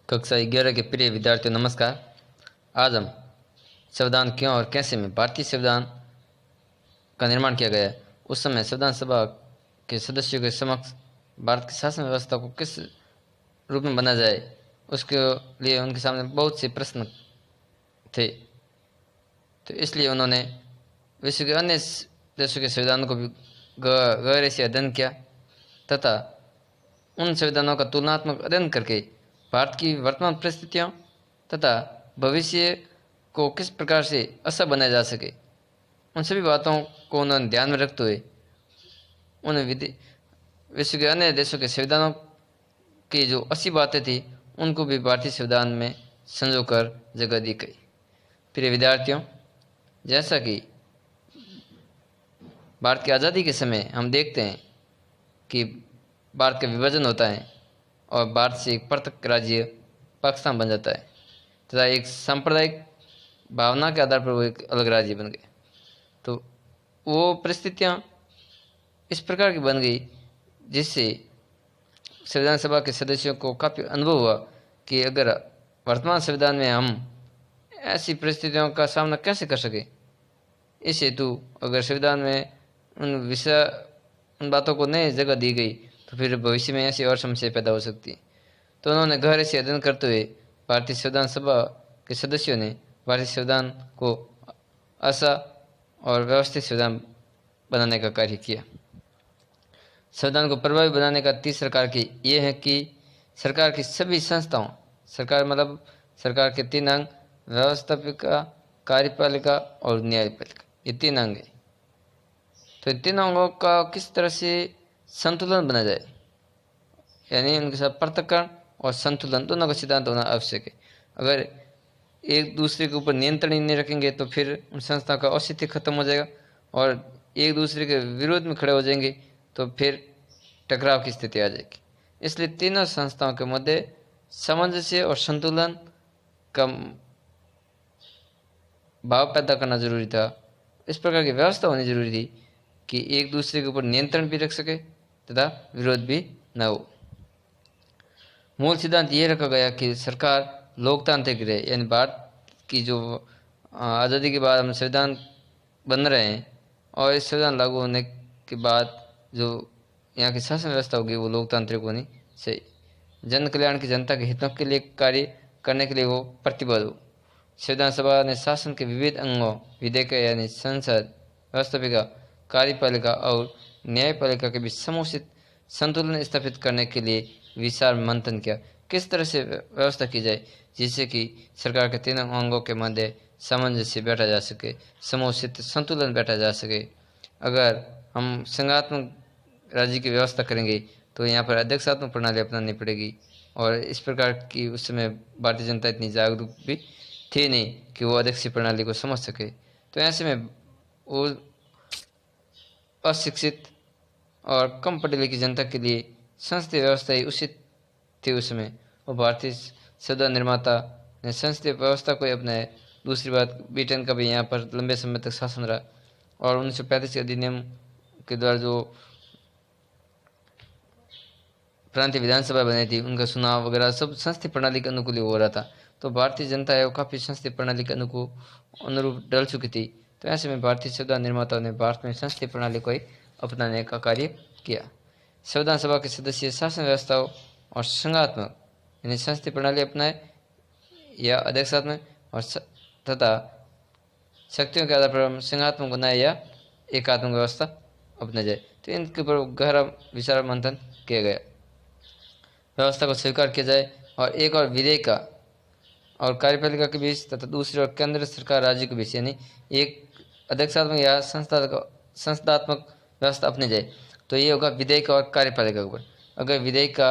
कक्षा 11 के प्रिय विद्यार्थियों नमस्कार। आज हम संविधान क्यों और कैसे में भारतीय संविधान का निर्माण किया गया है, उस समय संविधान सभा के सदस्यों के समक्ष भारत की शासन व्यवस्था को किस रूप में बना जाए, उसके लिए उनके सामने बहुत से प्रश्न थे। तो इसलिए उन्होंने विश्व के अन्य देशों के संविधानों को भी गहरे से अध्ययन किया तथा उन संविधानों का तुलनात्मक अध्ययन करके भारत की वर्तमान परिस्थितियों तथा भविष्य को किस प्रकार से अच्छा बनाया जा सके, उन सभी बातों को उन्होंने ध्यान में रखते हुए उन विश्व के अन्य देशों के संविधानों की जो 80 बातें थी उनको भी भारतीय संविधान में संजो कर जगह दी गई। प्रिय विद्यार्थियों, जैसा कि भारत की आज़ादी के समय हम देखते हैं कि भारत का विभाजन होता है और भारत से एक पृथक राज्य पाकिस्तान बन जाता है तथा एक सांप्रदायिक भावना के आधार पर वो एक अलग राज्य बन गए। तो वो परिस्थितियाँ इस प्रकार की बन गई जिससे संविधान सभा के सदस्यों को काफ़ी अनुभव हुआ कि अगर वर्तमान संविधान में हम ऐसी परिस्थितियों का सामना कैसे कर सके। इस हेतु अगर संविधान में उन बातों को नई जगह दी गई तो फिर भविष्य में ऐसी और समस्या पैदा हो सकती है। तो उन्होंने गहरे से अध्ययन करते हुए भारतीय संविधान सभा के सदस्यों ने भारतीय संविधान को अच्छा और व्यवस्थित संविधान बनाने का कार्य किया। संविधान को प्रभावी बनाने का तीसरा कार्य ये है कि सरकार की सभी संस्थाओं, सरकार मतलब सरकार के 3 अंग, व्यवस्थापिका, कार्यपालिका और न्यायपालिका, ये 3 अंग हैं। तो इन 3 अंगों का किस तरह से संतुलन बना जाए, यानी उनके साथ पृथक्करण और संतुलन दोनों का सिद्धांत होना आवश्यक है। अगर एक दूसरे के ऊपर नियंत्रण ही नहीं रखेंगे तो फिर उन संस्था का औचित्य खत्म हो जाएगा और एक दूसरे के विरोध में खड़े हो जाएंगे तो फिर टकराव की स्थिति आ जाएगी। इसलिए तीनों संस्थाओं के मध्य सामंजस्य और संतुलन का भाव पैदा करना जरूरी था। इस प्रकार की व्यवस्था होनी जरूरी थी कि एक दूसरे के ऊपर नियंत्रण भी रख सके तथा विरोध भी न हो। मूल सिद्धांत ये रखा गया कि सरकार लोकतांत्रिक रहे, यानी भारत की जो आज़ादी के बाद हम संविधान बन रहे हैं और इस संविधान लागू होने के बाद जो यहाँ की शासन व्यवस्था होगी वो लोकतांत्रिक होनी चाहिए। जन कल्याण की जनता के हितों के लिए कार्य करने के लिए वो प्रतिबद्ध हो। संविधान सभा ने शासन के विविध अंगों, विधेयक यानी संसद, व्यवस्थापिका, कार्यपालिका और न्यायपालिका के बीच समुचित संतुलन स्थापित करने के लिए विचार मंथन किया। किस तरह से व्यवस्था की जाए जिससे कि सरकार के 3 अंगों के मध्य सामंजस्य बैठा जा सके, समुचित संतुलन बैठा जा सके। अगर हम संघात्मक राज्य की व्यवस्था करेंगे तो यहाँ पर अध्यक्षात्मक प्रणाली अपनानी पड़ेगी और इस प्रकार की उस समय भारतीय जनता इतनी जागरूक भी थी नहीं कि वो अध्यक्षीय प्रणाली को समझ सके। तो ऐसे में वो अशिक्षित और कम पढ़ी लिखी जनता के लिए संसदीय व्यवस्था ही उचित थी उस समय, और भारतीय संविधान निर्माता ने संसदीय व्यवस्था को ही अपनाया। दूसरी बात, ब्रिटेन का भी यहाँ पर लंबे समय तक शासन रहा और 1935 के अधिनियम के द्वारा जो प्रांतीय विधानसभा बनी थी उनका चुनाव वगैरह सब संसदीय प्रणाली के अनुकूल हो रहा था। तो भारतीय जनता है वो काफ़ी संसदीय प्रणाली के अनुरूप डल चुकी थी। तो ऐसे में भारतीय संविधान निर्माताओं ने भारत में संसदीय प्रणाली को ही अपनाने का कार्य किया। संविधान सभा के सदस्य शासन व्यवस्थाओं और संघात्मक यानी संसदीय प्रणाली अपनाए या अध्यक्षात्मक और तथा शक्तियों के आधार पर संघात्मक बनाए या एकात्मक व्यवस्था अपनाई जाए। तो इनके ऊपर गहरा विचार मंथन किया गया, व्यवस्था को स्वीकार किया जाए और एक और विधेयिका और कार्यपालिका के बीच तथा दूसरी ओर केंद्र सरकार राज्य के बीच यानी एक अध्यक्षात्मक या संस्थात्मक व्यवस्था अपनी जाए। तो ये होगा विधेयिका और कार्यपालिका के ऊपर। अगर विधेयिका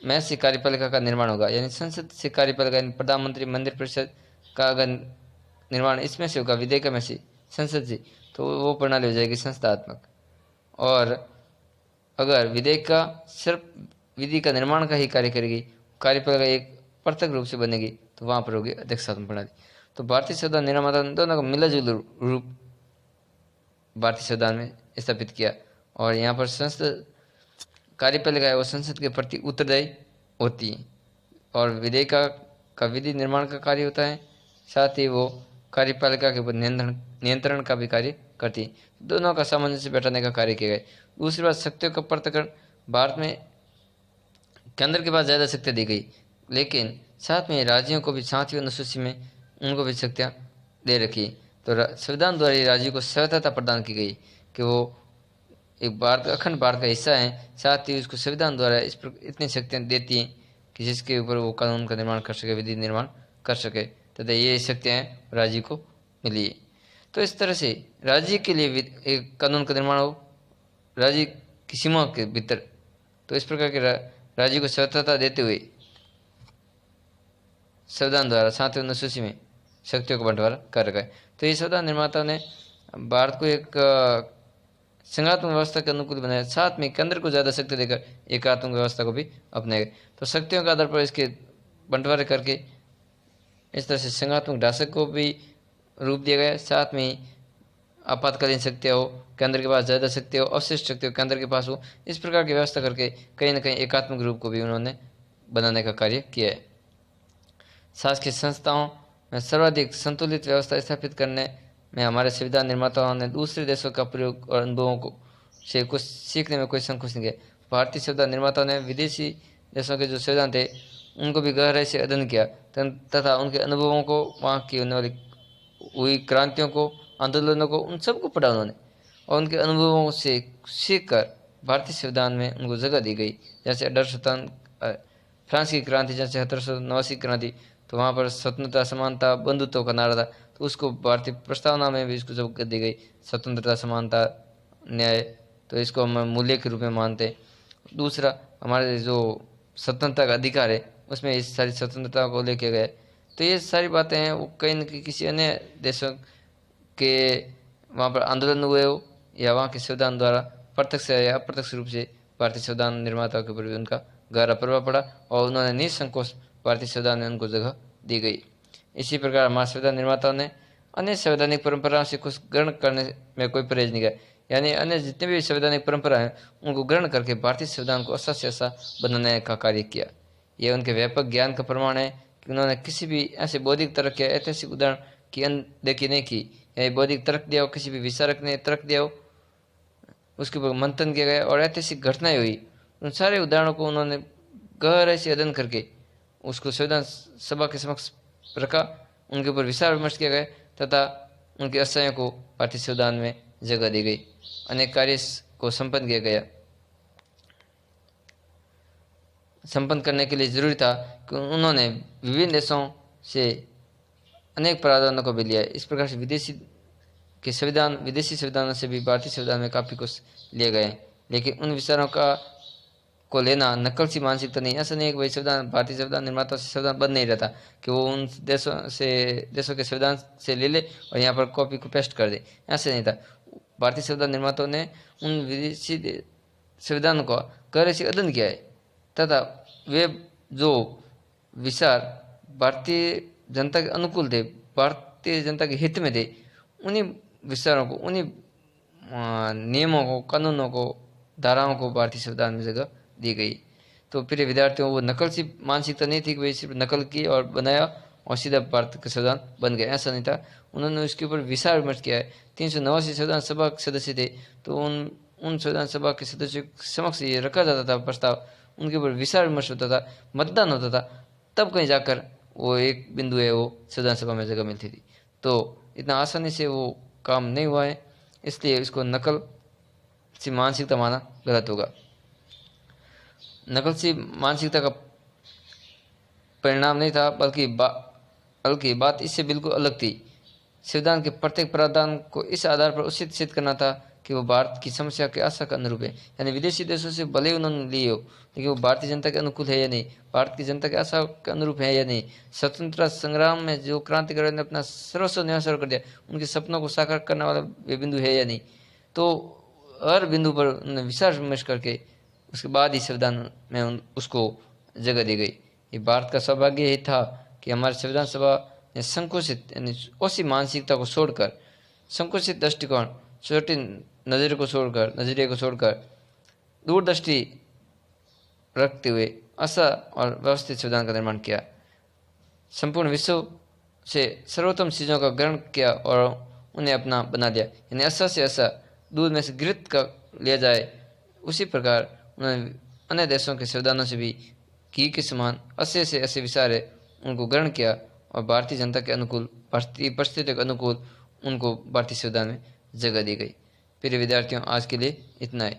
में से कार्यपालिका का निर्माण होगा यानी संसद से कार्यपालिका यानी प्रधानमंत्री मंत्री परिषद का अगर निर्माण इसमें से होगा, विधेयिका में से संसद से, तो वो प्रणाली हो जाएगी संस्थात्मक। और अगर विधेयिका सिर्फ विधि का निर्माण का ही कार्य करेगी, कार्यपालिका एक पृथक रूप से बनेगी, तो वहाँ पर होगी अध्यक्षात्मक प्रणाली। तो भारतीय संविधान निर्माता दोनों का मिला जुला रूप भारतीय संविधान में स्थापित किया और यहाँ पर संसद कार्यपालिका है वो संसद के प्रति उत्तरदायी होती है और विधेयिका का विधि निर्माण का कार्य होता है, साथ ही वो कार्यपालिका के ऊपर नियंत्रण का भी कार्य करती है। दोनों का सामंजस्य बैठाने का कार्य किया गया। दूसरी बात, शक्तियों का पृथक्करण। भारत में केंद्र के पास ज़्यादा शक्तियाँ दी गई, लेकिन साथ में राज्यों को भी 7वीं अनुसूची में उनको भी शक्तियाँ दे रखी। तो संविधान द्वारा राज्यों को स्वायत्तता प्रदान की गई कि वो एक भारत अखंड भारत का हिस्सा है, साथ ही उसको संविधान द्वारा इतनी शक्तियाँ देती हैं कि जिसके ऊपर वो कानून का निर्माण कर सके, विधि निर्माण कर सके, तथा ये शक्तियाँ राज्य को मिली। तो इस तरह से राज्य के लिए एक कानून का निर्माण हो राज्य की सीमा के भीतर। तो इस प्रकार के राज्य को स्वतंत्रता देते हुए संविधान द्वारा 7वीं अनुसूची में शक्तियों का बंटवारा कर रखा है। तो ये संविधान निर्माताओं ने भारत को एक संघात्मक व्यवस्था के अनुकूल बनाया, साथ में केंद्र को ज़्यादा शक्ति देकर एकात्मक व्यवस्था को भी अपनाया। तो शक्तियों के आधार पर इसके बंटवारे करके इस तरह से संघात्मक ढांचे को भी रूप दिया गया। साथ में आपातकालीन शक्तियाँ हो, केंद्र के पास ज़्यादा शक्ति हो, अवशिष्ट शक्ति हो केंद्र के पास हो, इस प्रकार की व्यवस्था करके कहीं ना कहीं एकात्मक रूप को भी उन्होंने बनाने का कार्य किया है। शासकीय संस्थाओं में सर्वाधिक संतुलित व्यवस्था स्थापित करने में हमारे संविधान निर्माताओं ने दूसरे देशों का प्रयोग और अनुभवों को से कुछ सीखने में कोई संकोच नहीं किया। भारतीय संविधान निर्माताओं ने विदेशी देशों के जो संविधान थे उनको भी गहराई से अध्ययन किया तथा उनके अनुभवों को, वहाँ की होने वाली हुई क्रांतियों को, आंदोलनों को, उन सबको पढ़ा उन्होंने और उनके अनुभवों से सीख कर भारतीय संविधान में उनको जगह दी गई। जैसे 1857 फ्रांस की क्रांति, जैसे 1789 क्रांति, तो वहाँ पर स्वतंत्रता, समानता, बंधुत्व का नारा था, तो उसको भारतीय प्रस्तावना में भी इसको जगह दी गई। स्वतंत्रता, समानता, न्याय, तो इसको हम मूल्य के रूप में मानते। दूसरा, हमारे जो स्वतंत्रता का अधिकार है उसमें इस सारी स्वतंत्रता को लेके गए। तो ये सारी बातें हैं वो कहीं न कहीं किसी अन्य देशों के वहाँ पर आंदोलन हुए हो या वहाँ के संविधान द्वारा प्रत्यक्ष या अप्रत्यक्ष रूप से भारतीय संविधान निर्माताओं के ऊपर भी उनका गहरा प्रभाव पड़ा और उन्होंने निसंकोच भारतीय संविधान में उनको जगह दी गई। इसी प्रकार हमारे संविधान निर्माताओं ने अन्य संवैधानिक परंपराओं से कुछ ग्रहण करने में कोई परहेज नहीं किया, यानी अन्य जितने भी संवैधानिक परंपरा हैं उनको ग्रहण करके भारतीय संविधान को अच्छा से अच्छा बनाने का कार्य किया। यह उनके व्यापक ज्ञान का प्रमाण है कि उन्होंने किसी भी ऐसे बौद्धिक तर्क या ऐतिहासिक उदाहरण की अनदेखी नहीं की, या बौद्धिक तर्क दिया हो, किसी भी विचारक ने तर्क दिया हो, उसके ऊपर मंथन किया गया और ऐतिहासिक घटनाएं हुई, उन सारे उदाहरणों को उन्होंने गहराई से अध्ययन करके उसको संविधान सभा के समक्ष रखा, उनके ऊपर विचार विमर्श किया गया तथा उनके आशयों को भारतीय संविधान में जगह दी गई। अनेक कार्य को संपन्न किया गया। संपन्न करने के लिए जरूरी था कि उन्होंने विभिन्न देशों से अनेक प्रावधानों को भी लिया है। इस प्रकार से विदेशी संविधानों से भी भारतीय संविधान में काफ़ी कुछ लिए गए हैं, लेकिन उन विचारों को लेना नकल सी मानसिकता नहीं। ऐसा नहीं है कि भाई संविधान भारतीय संविधान निर्माता से संविधान बन नहीं रहता कि वो उन देशों के संविधान से ले ले और यहाँ पर कॉपी को पेस्ट कर दे, ऐसे नहीं था। भारतीय संविधान निर्माताओं ने उन विदेशी संविधानों का गहराई से अध्ययन किया है तथा वे जो विचार भारतीय जनता के अनुकूल थे, भारतीय जनता के हित में थे, उन्हीं विचारों को, उन्हीं नियमों को, कानूनों को, धाराओं को भारतीय संविधान में जगह दी गई। तो फिर विद्यार्थियों वो नकल सी मानसिकता नहीं थी कि भाई सिर्फ नकल की और बनाया और सीधा भारत का संविधान बन गया, ऐसा नहीं था। उन्होंने उसके ऊपर विचार विमर्श किया है। 389 संविधान सभा के सदस्य थे, तो उन संविधान सभा के सदस्यों के समक्ष ये रखा जाता था प्रस्ताव, उनके ऊपर विचार विमर्श होता था, मतदान होता था, तब कहीं जाकर वो एक बिंदु है वो संविधान सभा में जगह मिलती थी। तो इतना आसानी से वो काम नहीं हुआ है, इसलिए इसको नकल सी मानसिकता माना गलत होगा। नकल सी मानसिकता का परिणाम नहीं था, बल्कि बात इससे बिल्कुल अलग थी। संविधान के प्रत्येक प्रावधान को इस आधार पर उचित सिद्ध करना था कि वो भारत की समस्या के आशा के अनुरूप है। यानी विदेशी देशों से भले उन्होंने लिए हो, लेकिन वो भारतीय जनता के अनुकूल है या नहीं, भारत की जनता के आशा के अनुरूप है या नहीं। स्वतंत्रता संग्राम में जो क्रांतिकारियों ने अपना सर्वस्व न्यौछावर कर दिया, उनके सपनों को साकार करने वाला वे बिंदु है या नहीं। तो हर बिंदु पर उन्होंने विचार विमर्श करके उसके बाद ही संविधान में उसको जगह दी गई। ये भारत का सौभाग्य ही था कि हमारे संविधान सभा ने संकुचित यानी उसी मानसिकता को छोड़कर, संकुचित दृष्टिकोण, छोटी नज़रिए को छोड़कर दूरदृष्टि रखते हुए आशा और व्यवस्थित संविधान का निर्माण किया, संपूर्ण विश्व से सर्वोत्तम चीज़ों का ग्रहण किया और उन्हें अपना बना लिया। यानी ऐसा से ऐसा दूध में से घृत का लिया जाए, उसी प्रकार उन्होंने अन्य देशों के संविधानों से भी घी के समान ऐसे से ऐसे विचार है उनको ग्रहण किया और भारतीय जनता के अनुकूल, भारतीय परिस्थितियों के अनुकूल उनको भारतीय संविधान में जगह दी गई। प्रिय विद्यार्थियों, आज के लिए इतना ही।